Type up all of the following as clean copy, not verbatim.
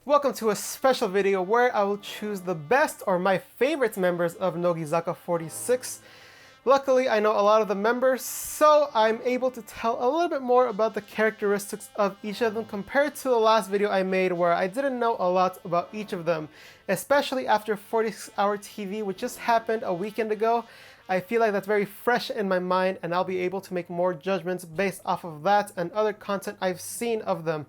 Welcome to a special video where I will choose the best or my favorite members of Nogizaka46. Luckily, I know a lot of the members, so I'm able to tell a little bit more about the characteristics of each of them compared to the last video I made where I didn't know a lot about each of them, especially after 46-hour TV, which just happened a weekend ago. I feel like that's very fresh in my mind and I'll be able to make more judgments based off of that and other content I've seen of them.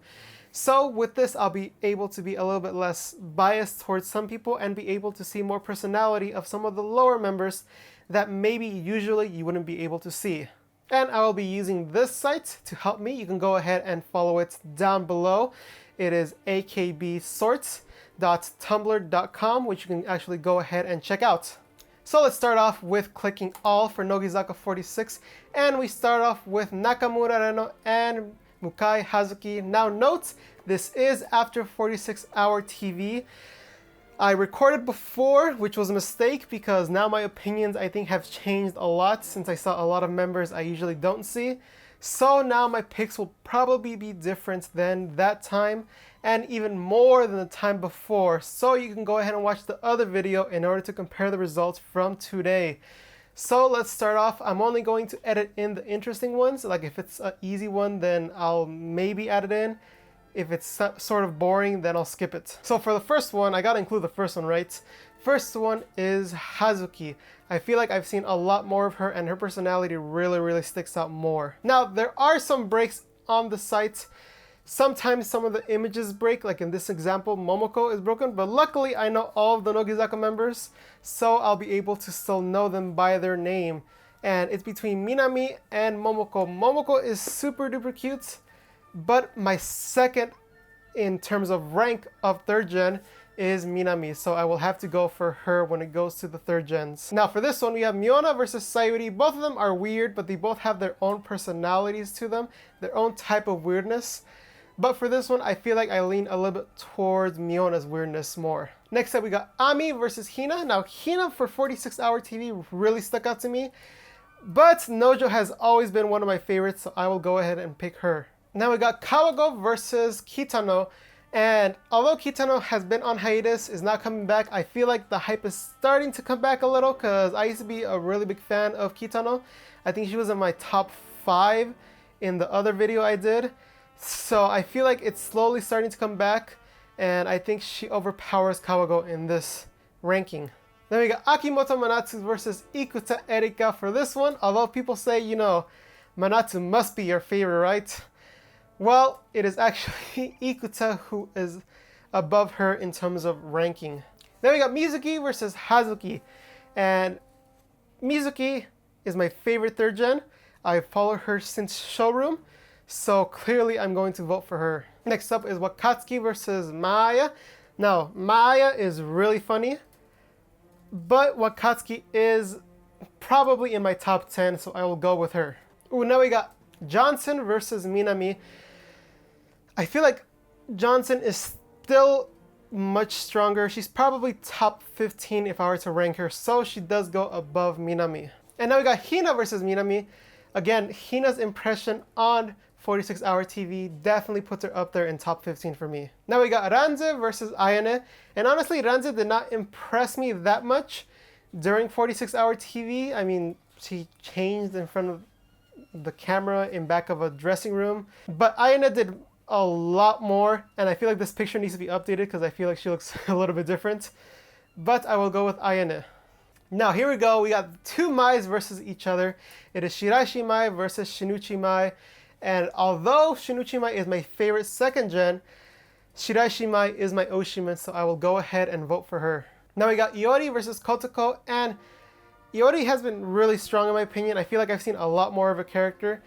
So with this, I'll be able to be a little bit less biased towards some people and be able to see more personality of some of the lower members that maybe usually you wouldn't be able to see. And I will be using this site to help me. You can go ahead and follow it down below. It is akbsorts.tumblr.com, which you can actually go ahead and check out. So let's start off with clicking all for Nogizaka46, and we start off with Nakamura Reno and Mukai Hazuki. Now note, this is after 46-hour TV. I recorded before, which was a mistake because now my opinions I think have changed a lot since I saw a lot of members I usually don't see. So now my picks will probably be different than that time and even more than the time before. So you can go ahead and watch the other video in order to compare the results from today. So let's start off. I'm only going to edit in the interesting ones. Like if it's an easy one, then I'll maybe add it in. If it's sort of boring, then I'll skip it. So for the first one, I gotta include the first one, right? First one is Hazuki. I feel like I've seen a lot more of her and her personality really sticks out more. Now, there are some breaks on the site. Sometimes some of the images break, like in this example, Momoko is broken, but luckily I know all of the Nogizaka members, so I'll be able to still know them by their name. And it's between Minami and Momoko. Momoko is super duper cute, but my second in terms of rank of third gen is Minami, so I will have to go for her when it goes to the third gens. Now for this one, we have Miona versus Sayuri. Both of them are weird, but they both have their own personalities to them, their own type of weirdness. But for this one, I feel like I lean a little bit towards Miona's weirdness more. Next up, we got Ami versus Hina. Now, Hina for 46-hour TV really stuck out to me, but Nojo has always been one of my favorites, so I will go ahead and pick her. Now we got Kawago versus Kitano, and although Kitano has been on hiatus, is not coming back, I feel like the hype is starting to come back a little because I used to be a really big fan of Kitano. I think she was in my top 5 in the other video I did. So I feel like it's slowly starting to come back, and I think she overpowers Kawago in this ranking. Then we got Akimoto Manatsu versus Ikuta Erika for this one. Although people say, you know, Manatsu must be your favorite, right? Well, it is actually Ikuta who is above her in terms of ranking. Then we got Mizuki versus Hazuki, and Mizuki is my favorite third gen. I followed her since showroom, so clearly I'm going to vote for her. Next up is Wakatsuki versus Maya. Now, Maya is really funny, but Wakatsuki is probably in my top 10, so I will go with her. Ooh, now we got Johnson versus Minami. I feel like Johnson is still much stronger. She's probably top 15 if I were to rank her, so she does go above Minami. And now we got Hina versus Minami. Again, Hina's impression on 46-hour TV definitely puts her up there in top 15 for me. Now we got Ranze versus Ayane. And honestly, Ranze did not impress me that much during 46-hour TV. I mean, she changed in front of the camera in back of a dressing room. But Ayane did a lot more, and I feel like this picture needs to be updated because I feel like she looks a little bit different. But I will go with Ayane. Now here we go. We got two Mai's versus each other. It is Shiraishi Mai versus Shinichi Mai. And although Shinichi Mai is my favorite second gen, Shiraishi Mai is my Oshiman, so I will go ahead and vote for her. Now we got Iori versus Kotoko, and Iori has been really strong in my opinion. I feel like I've seen a lot more of a character,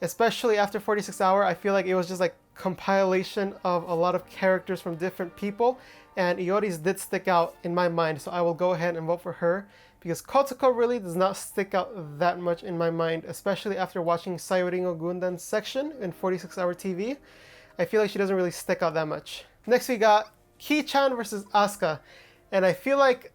especially after 46-hour. I feel like it was just like compilation of a lot of characters from different people, and Iori's did stick out in my mind, so I will go ahead and vote for her because Kotoko really does not stick out that much in my mind, especially after watching Sayuri no Gundan section in 46-hour TV. I feel like she doesn't really stick out that much. Next we got Keychain versus Asuka, and I feel like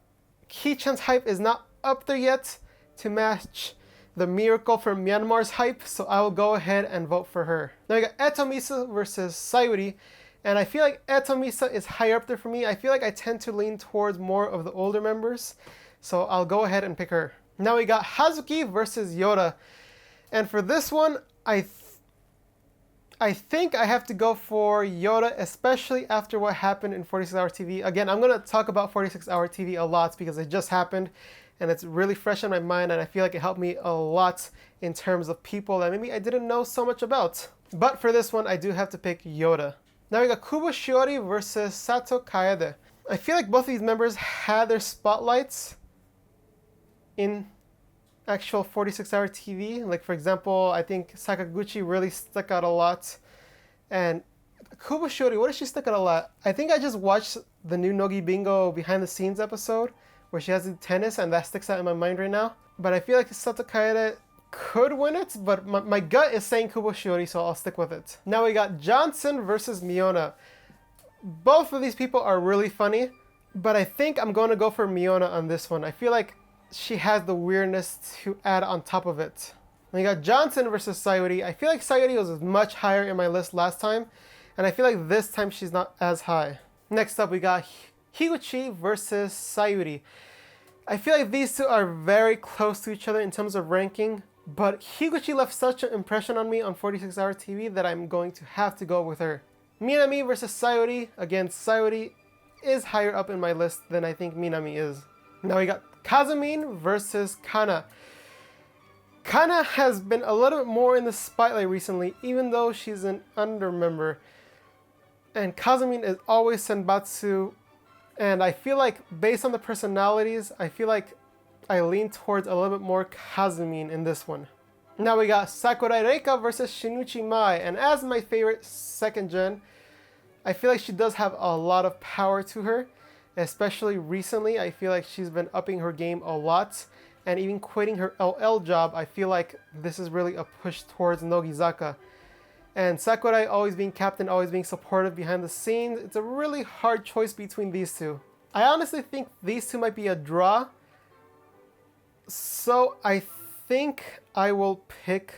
Keychain's hype is not up there yet to match the Miracle from Myanmar's hype, so I will go ahead and vote for her. Now we got Etomisu versus Sayuri, And I feel like Etomisa is higher up there for me. I feel like I tend to lean towards more of the older members. So I'll go ahead and pick her. Now we got Hazuki versus Yoda. And for this one, I think I have to go for Yoda, especially after what happened in 46 Hour TV. Again, I'm going to talk about 46 Hour TV a lot because it just happened and it's really fresh in my mind, and I feel like it helped me a lot in terms of people that maybe I didn't know so much about. But for this one, I do have to pick Yoda. Now we got Kubo Shiori versus Sato Kaede. I feel like both of these members had their spotlights in actual 46 Hour TV. Like, for example, I think Sakaguchi really stuck out a lot. And Kubo Shiori, what does she stick out a lot? I think I just watched the new Nogi Bingo behind the scenes episode where she has to do tennis, and that sticks out in my mind right now. But I feel like Sato Kaede could win it, but my gut is saying Kubo Shiori, so I'll stick with it. Now we got Johnson versus Miona. Both of these people are really funny, but I think I'm going to go for Miona on this one. I feel like she has the weirdness to add on top of it. We got Johnson versus Sayuri. I feel like Sayuri was much higher in my list last time, and I feel like this time she's not as high. Next up, we got Higuchi versus Sayuri. I feel like these two are very close to each other in terms of ranking, but Higuchi left such an impression on me on 46 Hour TV that I'm going to have to go with her. Minami versus Sayuri. Again, Sayuri is higher up in my list than I think Minami is. Now we got Kazumin versus Kana. Kana has been a little bit more in the spotlight recently, even though she's an under member. And Kazumin is always Senbatsu. And I feel like, based on the personalities, I feel like I lean towards a little bit more Kazumin in this one. Now we got Sakurai Rekha versus Shinichi Mai. And as my favorite second gen, I feel like she does have a lot of power to her. Especially recently, I feel like she's been upping her game a lot. And even quitting her LL job, I feel like this is really a push towards Nogizaka. And Sakurai always being captain, always being supportive behind the scenes. It's a really hard choice between these two. I honestly think these two might be a draw. So I think I will pick...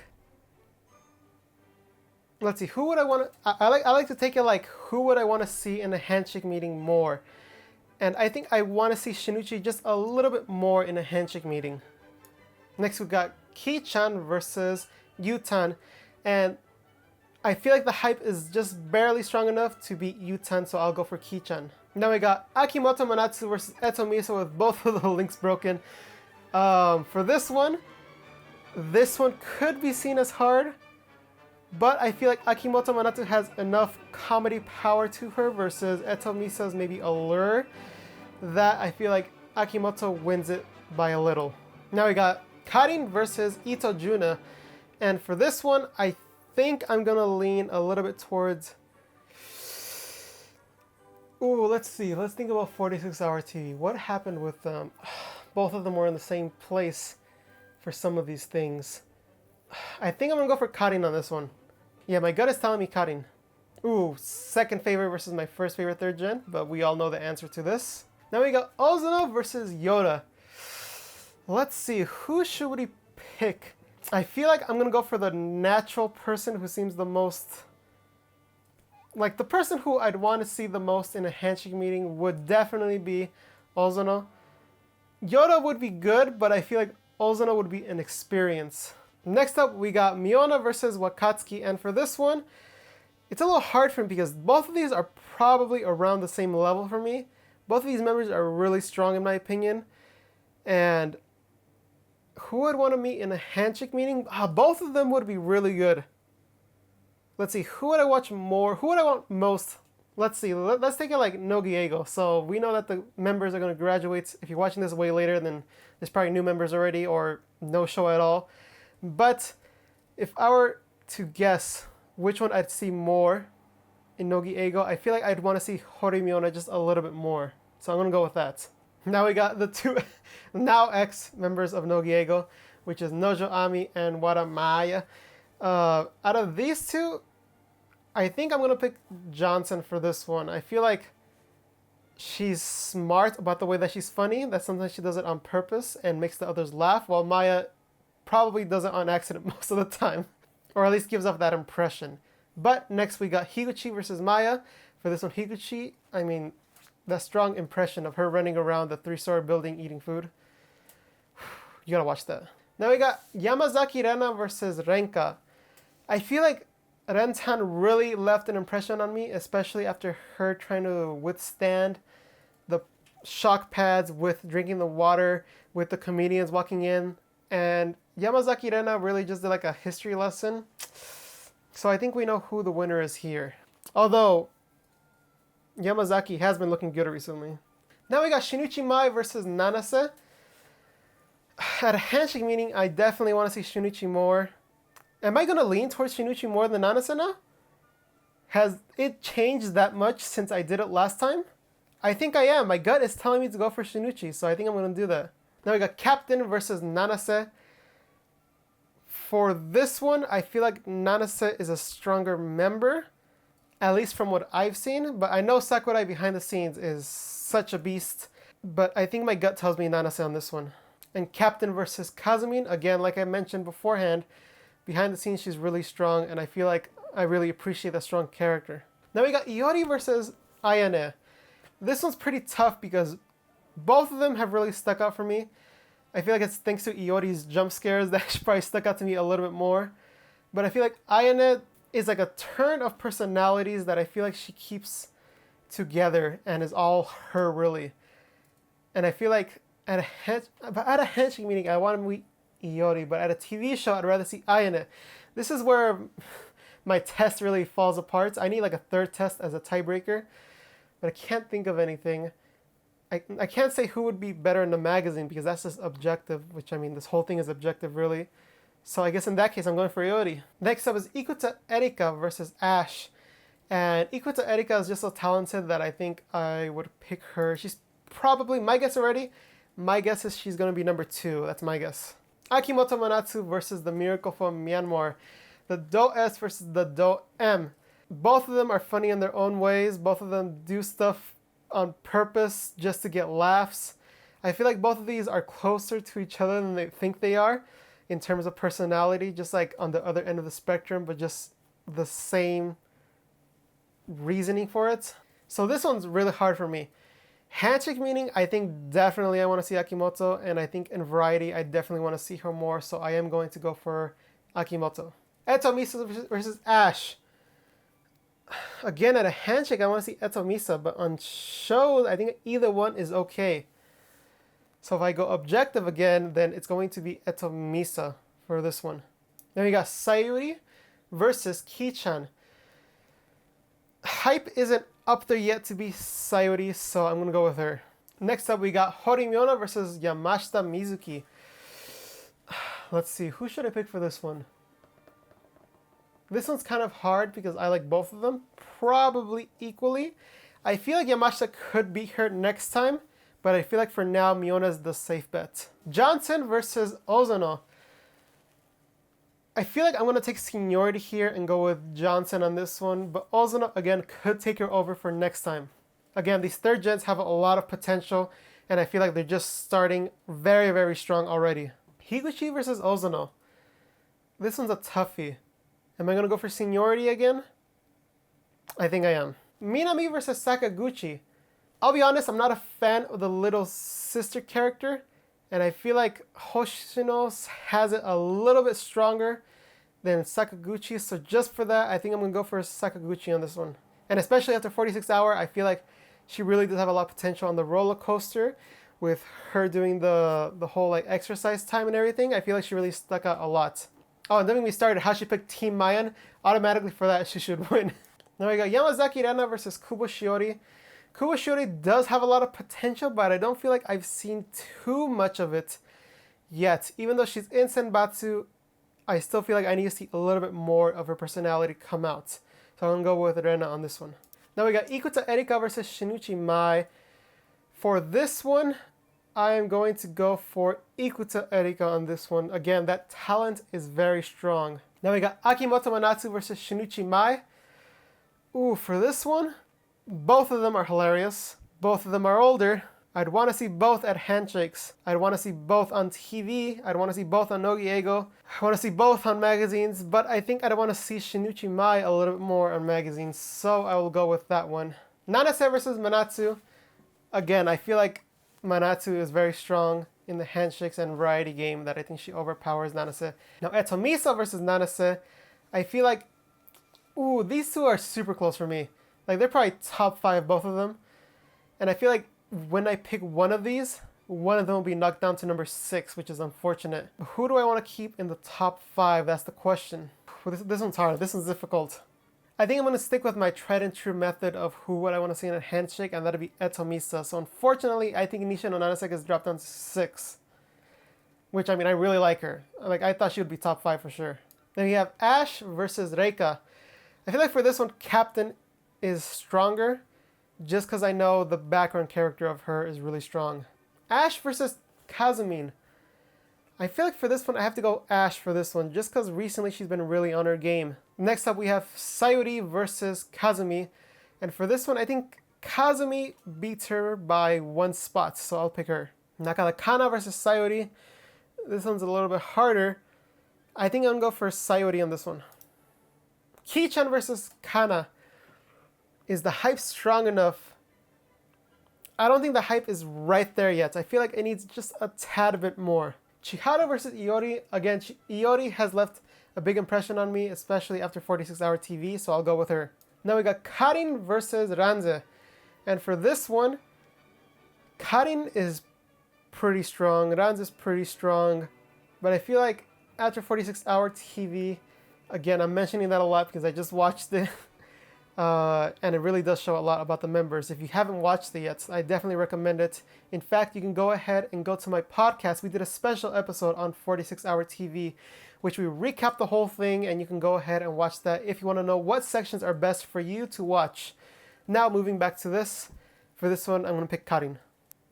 Let's see, who would I want to... I like to take it like, who would I want to see in a handshake meeting more? And I think I want to see Shinichi just a little bit more in a handshake meeting. Next we got Keychain versus Yutan. And I feel like the hype is just barely strong enough to beat Yutan, so I'll go for Keychain. Now we got Akimoto Manatsu versus Etomisa with both of the links broken. For this one could be seen as hard, but I feel like Akimoto Manatsu has enough comedy power to her versus Etomisa's maybe allure that I feel like Akimoto wins it by a little. Now we got Karin versus Ito Juna, and for this one, I think I'm gonna lean a little bit towards... Ooh, let's see. Let's think about 46 Hour TV. What happened with them? Both of them were in the same place for some of these things. I think I'm gonna go for Karin on this one. Yeah, my gut is telling me Karin. Ooh, second favorite versus my first favorite third gen, but we all know the answer to this. Now we got Ozuno versus Yoda. Let's see, who should we pick? I feel like I'm gonna go for the natural person who seems the most... Like, the person who I'd want to see the most in a handshake meeting would definitely be Ozuno. Yoda would be good, but I feel like Ozuno would be an experience. Next up, we got Miona versus Wakatsuki, and for this one, it's a little hard for me because both of these are probably around the same level for me. Both of these members are really strong in my opinion, and who would want to meet in a handshake meeting? Both of them would be really good. Let's see, who would I watch more? Who would I want most? Let's see, let's take it like Nogiego. So we know that the members are going to graduate. If you're watching this way later, then there's probably new members already or no show at all. But if I were to guess which one I'd see more in Nogiego, I feel like I'd want to see Horimiona just a little bit more. So I'm going to go with that. Now we got the two now ex-members of Nogiego, which is Nojo Ami and Wara Maya. Out of these two, I think I'm going to pick Johnson for this one. I feel like she's smart about the way that she's funny, that sometimes she does it on purpose and makes the others laugh, while Maya probably does it on accident most of the time, or at least gives off that impression. But next we got Higuchi versus Maya. For this one, Higuchi, I mean, that strong impression of her running around the 3-story building eating food. You gotta watch that. Now we got Yamazaki Rena versus Renka. I feel like Rentan really left an impression on me, especially after her trying to withstand the shock pads with drinking the water, with the comedians walking in. And Yamazaki Rena really just did like a history lesson. So I think we know who the winner is here. Although Yamazaki has been looking good recently. Now we got Shinichi Mai versus Nanase. At a handshake meeting, I definitely want to see Shinichi more. Am I going to lean towards Shinichi more than Nanase now? Has it changed that much since I did it last time? I think I am. My gut is telling me to go for Shinichi, so I think I'm going to do that. Now we got Captain versus Nanase. For this one, I feel like Nanase is a stronger member, at least from what I've seen. But I know Sakurai behind the scenes is such a beast. But I think my gut tells me Nanase on this one. And Captain versus Kazumi, again, like I mentioned beforehand, behind the scenes she's really strong, and I feel like I really appreciate that strong character. Now we got Iori versus Ayane. This one's pretty tough because both of them have really stuck out for me. I feel like it's thanks to Iori's jump scares that she probably stuck out to me a little bit more. But I feel like Ayane is like a turn of personalities that I feel like she keeps together and is all her really. And I feel like at a handshake meeting, I want to meet Iori, but at a TV show, I'd rather see Ayane. This is where my test really falls apart. I need like a third test as a tiebreaker, but I can't think of anything. I can't say who would be better in the magazine because that's just objective, which I mean, this whole thing is objective really. So I guess in that case, I'm going for Iori. Next up is Ikuta Erika versus Ash. And Ikuta Erika is just so talented that I think I would pick her. She's probably, my guess already, my guess is she's going to be number 2. That's my guess. Akimoto Manatsu versus the Miracle from Myanmar. The Do S versus the Do M. Both of them are funny in their own ways. Both of them do stuff on purpose just to get laughs. I feel like both of these are closer to each other than they think they are in terms of personality, just like on the other end of the spectrum, but just the same reasoning for it. So this one's really hard for me. Handshake meeting, I think definitely I want to see Akimoto, and I think in variety, I definitely want to see her more, so I am going to go for Akimoto. Eto Misa versus Ash. Again, at a handshake, I want to see Eto Misa, but on shows, I think either one is okay. So if I go objective again, then it's going to be Eto Misa for this one. Then we got Sayuri versus Keychain. Hype isn't up there yet to be Sayuri, so I'm going to go with her. Next up, we got Horimiona versus Yamashita Mizuki. Let's see, who should I pick for this one? This one's kind of hard because I like both of them, probably equally. I feel like Yamashita could beat her next time, but I feel like for now, Miona's the safe bet. Johnson versus Ozono. I feel like I'm going to take seniority here and go with Johnson on this one, but Ozono, again, could take her over for next time. Again, these third gens have a lot of potential, and I feel like they're just starting very, very strong already. Higuchi versus Ozono. This one's a toughie. Am I going to go for seniority again? I think I am. Minami versus Sakaguchi. I'll be honest, I'm not a fan of the little sister character, and I feel like Hoshino has it a little bit stronger than Sakaguchi, so just for that, I think I'm going to go for Sakaguchi on this one. And especially after 46 Hour, I feel like she really does have a lot of potential on the roller coaster with her doing the whole like exercise time and everything. I feel like she really stuck out a lot. Oh, and then when we started how she picked Team Mayan, automatically for that, she should win. Now we got Yamazaki Rena versus Kubo Shiori. Kubo Shiori does have a lot of potential, but I don't feel like I've seen too much of it yet. Even though she's in Senbatsu, I still feel like I need to see a little bit more of her personality come out. So I'm going to go with Rena on this one. Now we got Ikuta Erika versus Shinichi Mai. For this one, I am going to go for Ikuta Erika on this one. Again, that talent is very strong. Now we got Akimoto Manatsu versus Shinichi Mai. Ooh, for this one, both of them are hilarious. Both of them are older. I'd want to see both at handshakes. I'd want to see both on TV. I'd want to see both on Nogiego. I want to see both on magazines, but I think I'd want to see Shinichi Mai a little bit more on magazines, so I will go with that one. Nanase versus Manatsu. Again, I feel like Manatsu is very strong in the handshakes and variety game that I think she overpowers Nanase. Now, Etomisa versus Nanase. I feel like, ooh, these two are super close for me. Like, they're probably top 5, both of them. And I feel like when I pick one of these, one of them will be knocked down to number 6, which is unfortunate. But who do I want to keep in the top 5? That's the question. This one's hard. This one's difficult. I think I'm going to stick with my tried and true method of who would I want to see in a handshake, and that'll be Etomisa. So unfortunately, I think Nisha no Nanase gets dropped down to 6. Which, I mean, I really like her. Like, I thought she would be top 5 for sure. Then we have Ash versus Rekha. I feel like for this one, Captain is stronger, just because I know the background character of her is really strong. Ash versus Kazumi. I feel like for this one, I have to go Ash for this one, just because recently she's been really on her game. Next up, we have Sayuri versus Kazumi. And for this one, I think Kazumi beats her by 1 spot, so I'll pick her. Kana versus Sayuri. This one's a little bit harder. I think I'm going to go for Sayuri on this one. Keychain versus Kana. Is the hype strong enough? I don't think the hype is right there yet. I feel like it needs just a tad bit more. Chihara versus Iori. Again, Iori has left a big impression on me, especially after 46-hour TV, so I'll go with her. Now we got Karin versus Ranze. And for this one, Karin is pretty strong. Ranze is pretty strong. But I feel like after 46-hour TV, again, I'm mentioning that a lot because I just watched it. And it really does show a lot about the members. If you haven't watched it yet, I definitely recommend it. In fact, you can go ahead and go to my podcast. We did a special episode on 46-hour TV, which we recapped the whole thing, and you can go ahead and watch that if you want to know what sections are best for you to watch. Now, moving back to this. For this one, I'm going to pick Karin.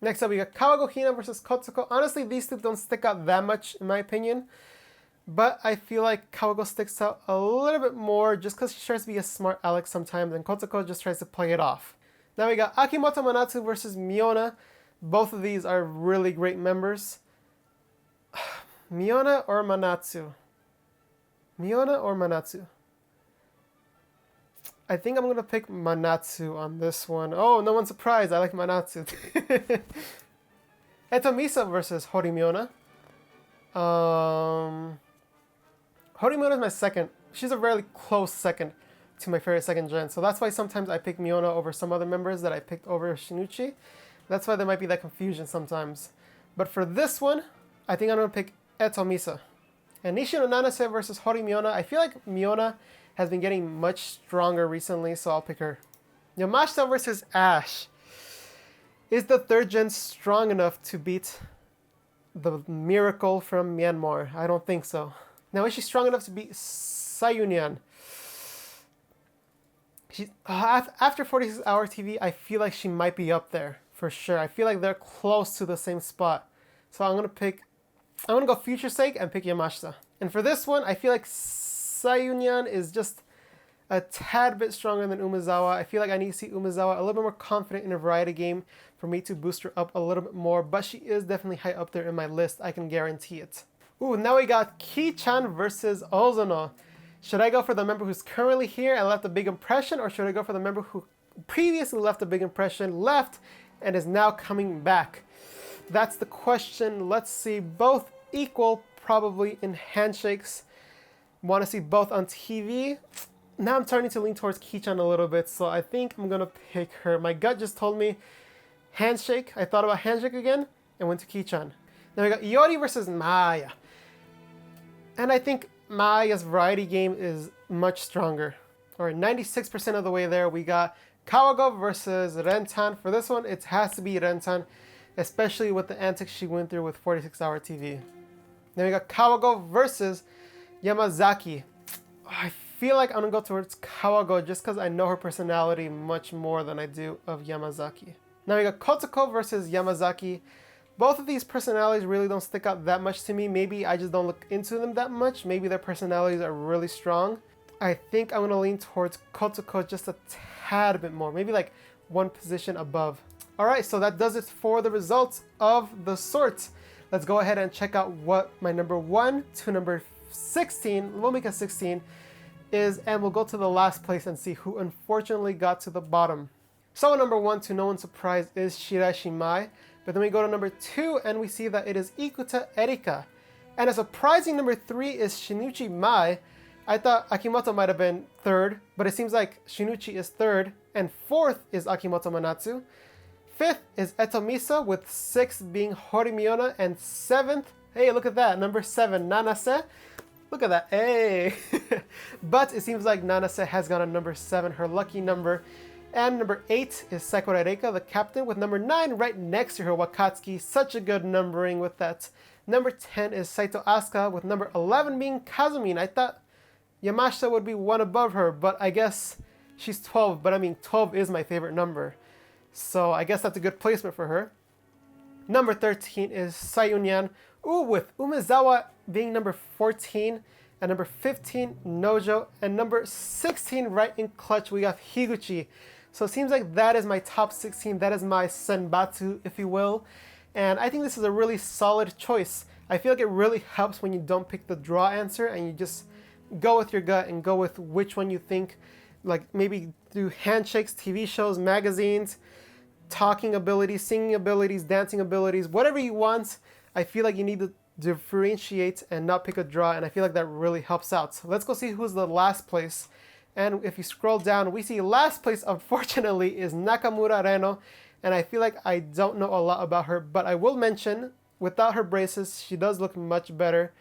Next up, we got Kawago Hina versus Kotsuko. Honestly, these two don't stick out that much, in my opinion. But I feel like Kawago sticks out a little bit more just because she tries to be a smart Alex sometimes, and Kotsuko just tries to play it off. Now we got Akimoto Manatsu versus Miona. Both of these are really great members. Miona or Manatsu? Miona or Manatsu? I think I'm going to pick Manatsu on this one. Oh, no one's surprised. I like Manatsu. Etomisa versus Horimiona. Horimiona is my second. She's a very close second to my favorite second gen. So that's why sometimes I pick Miona over some other members that I picked over Shinichi. That's why there might be that confusion sometimes. But for this one, I think I'm going to pick Etomisa. And Nishi no Nanase versus Horimiona. I feel like Miona has been getting much stronger recently, so I'll pick her. Yamashita versus Ash. Is the third gen strong enough to beat the miracle from Myanmar? I don't think so. Now, is she strong enough to beat Sayunyan? After 46-hour TV, I feel like she might be up there for sure. I feel like they're close to the same spot. So I'm gonna go future sake and pick Yamashita. And for this one, I feel like Sayunyan is just a tad bit stronger than Umezawa. I feel like I need to see Umezawa a little bit more confident in a variety game for me to boost her up a little bit more, but she is definitely high up there in my list. I can guarantee it. Ooh, now we got Keychain versus Ozono. Should I go for the member who's currently here and left a big impression, or should I go for the member who previously left a big impression, left, and is now coming back? That's the question. Let's see. Both equal, probably, in handshakes. Want to see both on TV. Now I'm starting to lean towards Keychain a little bit, so I think I'm going to pick her. My gut just told me handshake. I thought about handshake again and went to Keychain. Now we got Iori versus Maya. And I think Maya's variety game is much stronger. Alright, 96% of the way there. We got Kawago versus Rentan. For this one, it has to be Rentan, especially with the antics she went through with 46-hour TV. Then we got Kawago versus Yamazaki. I feel like I'm going to go towards Kawago just because I know her personality much more than I do of Yamazaki. Now we got Kotsuko versus Yamazaki. Both of these personalities really don't stick out that much to me. Maybe I just don't look into them that much. Maybe their personalities are really strong. I think I'm going to lean towards Kotsuko just a tad bit more. Maybe like one position above. Alright, so that does it for the results of the sort. Let's go ahead and check out what my number 1 to number 16, we'll make a 16, is, and we'll go to the last place and see who unfortunately got to the bottom. So number 1, to no one's surprise, is Shiraishi Mai, but then we go to number 2 and we see that it is Ikuta Erika. And a surprising number 3 is Shinichi Mai. I thought Akimoto might have been 3rd, but it seems like Shinichi is 3rd, and 4th is Akimoto Manatsu. 5th is Etomisa, with 6th being Horimiona, and 7th, hey, look at that, number 7, Nanase. Look at that, hey! But it seems like Nanase has got a number 7, her lucky number. And number 8 is Sakurai Rekha, the captain, with number 9 right next to her, Wakatsuki. Such a good numbering with that. Number 10 is Saito Asuka, with number 11 being Kazumi. And I thought Yamashita would be one above her, but I guess she's 12. But I mean, 12 is my favorite number. So I guess that's a good placement for her. Number 13 is Sayunyan, with Umezawa being number 14. And number 15, Nojo. And number 16, right in clutch, we have Higuchi. So it seems like that is my top 16. That is my senbatsu, if you will. And I think this is a really solid choice. I feel like it really helps when you don't pick the draw answer and you just go with your gut and go with which one you think, like maybe through handshakes, TV shows, magazines, talking abilities, singing abilities, dancing abilities, whatever you want. I feel like you need to differentiate and not pick a draw, and I feel like that really helps out. So let's go see who's the last place. And if you scroll down, we see last place, unfortunately, is Nakamura Reno. And I feel like I don't know a lot about her, but I will mention, without her braces, she does look much better.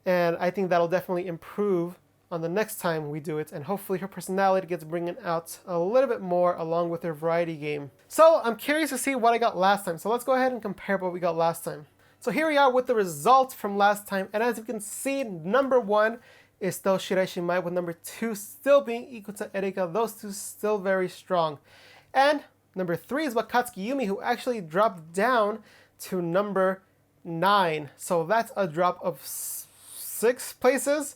And I think that'll definitely improve on the next time we do it. And hopefully her personality gets bringing out a little bit more along with her variety game. So I'm curious to see what I got last time. So let's go ahead and compare what we got last time. So here we are with the results from last time. And as you can see, number 1 is still Shiraishi Mai, with number 2 still being Ikuta Erika. Those two still very strong. And number 3 is Wakatsuki Yumi, who actually dropped down to number 9. So that's a drop of 6 places,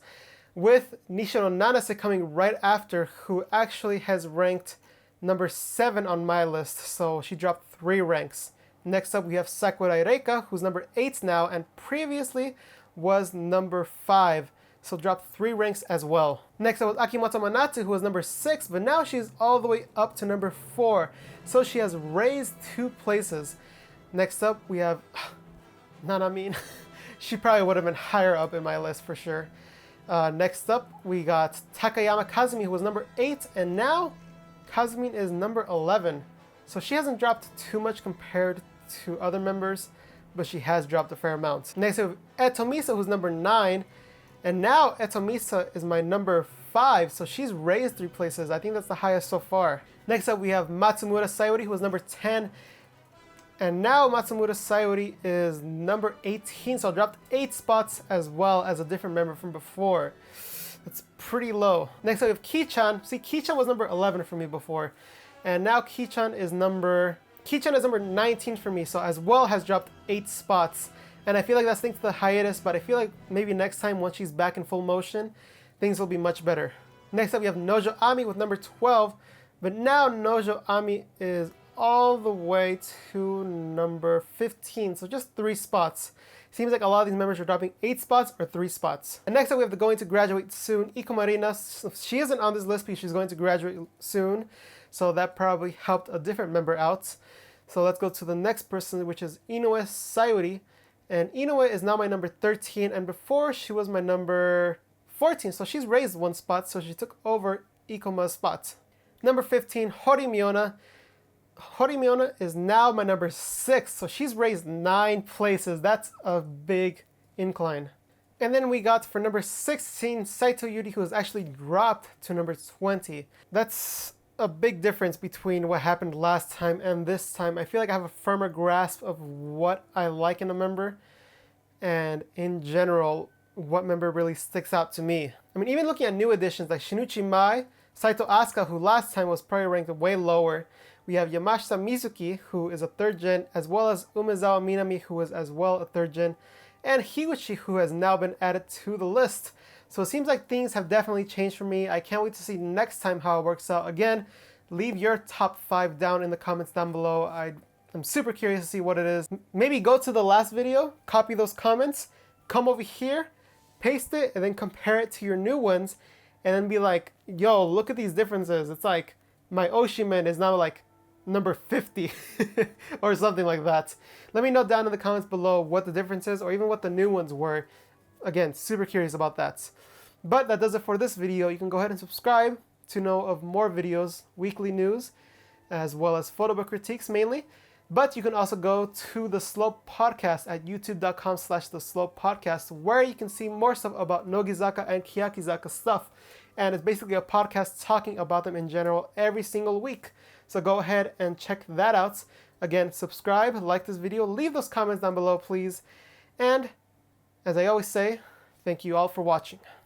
with Nishino Nanase coming right after, who actually has ranked number 7 on my list. So she dropped 3 ranks. Next up, we have Sakurai Rekha, who's number 8 now, and previously was number 5. So dropped 3 ranks as well. Next up was Akimoto Manatsu, who was number 6, but now she's all the way up to number 4. So she has raised 2 places. Next up, we have Nanamine. She probably would have been higher up in my list for sure. Next up, we got Takayama Kazumi, who was number 8, and now Kazumi is number 11. So she hasn't dropped too much compared to other members, but she has dropped a fair amount. Next up, Etomisa, who's number 9, and now Etomisa is my number 5, so she's raised 3 places. I think that's the highest so far. Next up, we have Matsumura Sayori, who was number 10, and now Matsumura Sayori is number 18, so dropped 8 spots as well as a different member from before. That's pretty low. Next up, we have Keychain. See, Keychain was number 11 for me before, and now Keychain is number 19 for me, so as well has dropped 8 spots. And I feel like that's thanks to the hiatus, but I feel like maybe next time once she's back in full motion, things will be much better. Next up, we have Nojo Ami with number 12, but now Nojo Ami is all the way to number 15, so just 3 spots. Seems like a lot of these members are dropping 8 spots or 3 spots. And next up, we have the going to graduate soon, Iko Marina. She isn't on this list because she's going to graduate soon, so that probably helped a different member out. So let's go to the next person, which is Inoue Sayuri. And Inoue is now my number 13, and before she was my number 14, so she's raised 1 spot, so she took over Ikoma's spot. Number 15, Horimiona. Horimiona is now my number 6, so she's raised 9 places. That's a big incline. And then we got for number 16, Saito Yuri, who has actually dropped to number 20. That's a big difference between what happened last time and this time. I feel like I have a firmer grasp of what I like in a member, and in general, what member really sticks out to me. I mean, even looking at new additions like Shinichi Mai, Saito Asuka, who last time was probably ranked way lower. We have Yamasa Mizuki, who is a 3rd gen, as well as Umezawa Minami, who is as well a 3rd gen, and Higuchi, who has now been added to the list. So it seems like things have definitely changed for me. I can't wait to see next time how it works out. Again, Leave your top 5 down in the comments down below. I'm super curious to see what it is. Maybe go to the last video, copy those comments, come over here, paste it, and then compare it to your new ones, and then be like, yo, look at these differences. It's like my Oshimen is now like number 50 or something like that. Let me know down in the comments below what the difference is or even what the new ones were. Again, super curious about that. But that does it for this video. You can go ahead and subscribe to know of more videos, weekly news, as well as photobook critiques mainly. But you can also go to The Slope Podcast at youtube.com/The Slope Podcast, where you can see more stuff about Nogizaka and Keyakizaka stuff. And it's basically a podcast talking about them in general every single week. So go ahead and check that out. Again, subscribe, like this video, leave those comments down below, please. And as I always say, thank you all for watching.